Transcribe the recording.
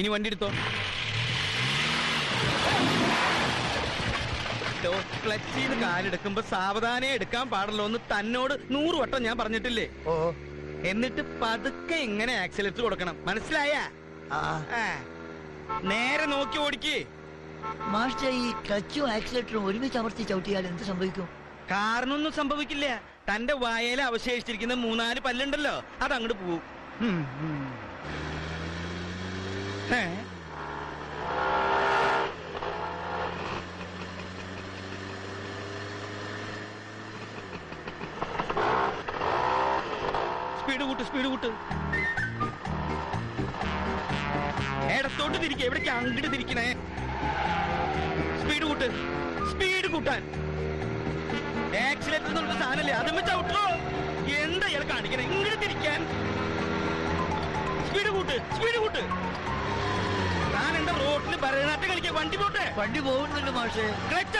ഇനി വണ്ടി എടുത്തോ. ക്ലച്ചിന്ന് കാലെടുക്കുമ്പോ സാവധാനം എടുക്കാൻ പാടല്ലോ എന്ന് തന്നോട് 100 വട്ടം ഞാൻ പറഞ്ഞിട്ടില്ലേ? ഓ, എന്നിട്ട് പതുക്കെ ഇങ്ങനെ ആക്സിലേറ്റർ കൊടുക്കണം, മനസ്സിലായ? നേരെ നോക്കി ഓടിക്കേ. മാസ്റ്റർ, ഈ ക്ലച്ചും ആക്സിലേറ്ററും ഒരുമിച്ച് അമർത്തി ചവിട്ടിയാൽ എന്ത് സംഭവിക്കും? കാരണമൊന്നും സംഭവിക്കില്ല. തന്റെ വായയിൽ അവശേഷിച്ചിരിക്കുന്ന 3-4 പല്ലുണ്ടല്ലോ, അതങ്ങോട്ട് പോവും. സ്പീഡ് കൂട്ട്. ഇടത്തോട്ട് തിരിക്കുക, എവിടേക്ക് അങ്ങോട്ട് തിരിക്കണേ. സ്പീഡ് കൂട്ടാൻ. ആക്സിലേറ്റർ എന്നുള്ള സാധനല്ലേ, അതും ചവിട്ടോ. എന്താ ഇയാൾ കാണിക്കണേ? ഇങ്ങോട്ട് തിരിക്കാൻ. സ്പീഡ് കൂട്ട്. താൻ എന്താ റോഡിൽ ഭരതനാട്യം കളിക്കാൻ? വണ്ടി പോട്ടെ. വണ്ടി പോകുന്നുണ്ട് മാഷേ. ക്ലച്ച്